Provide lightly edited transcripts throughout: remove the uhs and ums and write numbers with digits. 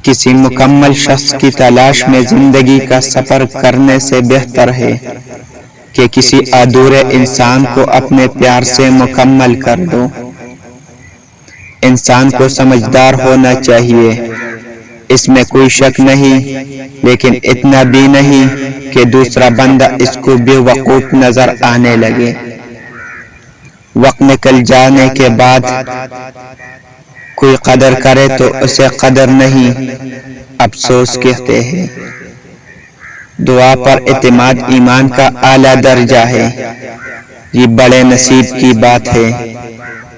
کسی مکمل شخص کی تلاش میں زندگی کا سفر کرنے سے بہتر ہے کہ کسی ادھورے انسان کو اپنے پیار سے مکمل کر دو۔ انسان کو سمجھدار ہونا چاہیے، اس میں کوئی شک نہیں، لیکن اتنا بھی نہیں کہ دوسرا بندہ اس کو بے وقوف نظر آنے لگے۔ وقت نکل جانے کے بعد کوئی قدر کرے تو اسے قدر نہیں، افسوس کہتے ہیں۔ دعا پر اعتماد ایمان کا اعلیٰ درجہ ہے۔ یہ بڑے نصیب کی بات ہے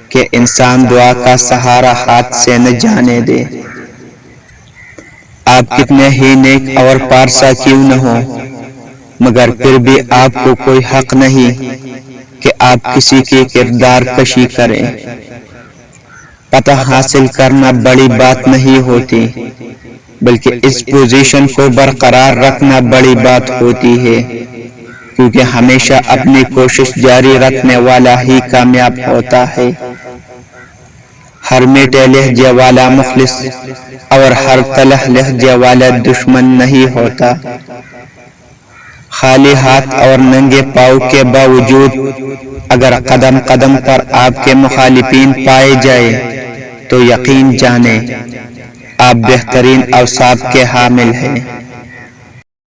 کہ انسان دعا کا سہارا ہاتھ سے نہ جانے دے۔ آپ کتنے ہی نیک اور پارسا کیوں نہ ہو، مگر پھر بھی آپ کو کوئی حق نہیں کہ آپ کسی کی کردار کشی کریں۔ پتہ حاصل کرنا بڑی بات نہیں ہوتی، بلکہ اس پوزیشن کو برقرار رکھنا بڑی بات ہوتی ہے، کیونکہ ہمیشہ اپنی کوشش جاری رکھنے والا ہی کامیاب ہوتا ہے۔ ہر میٹھے لہجے والا مخلص اور ہر تلخ لہجے والا دشمن نہیں ہوتا۔ خالی ہاتھ اور ننگے پاؤں کے باوجود اگر قدم قدم پر آپ کے مخالفین پائے جائے تو یقین جانیں آپ بہترین اوصاف کے حامل ہیں۔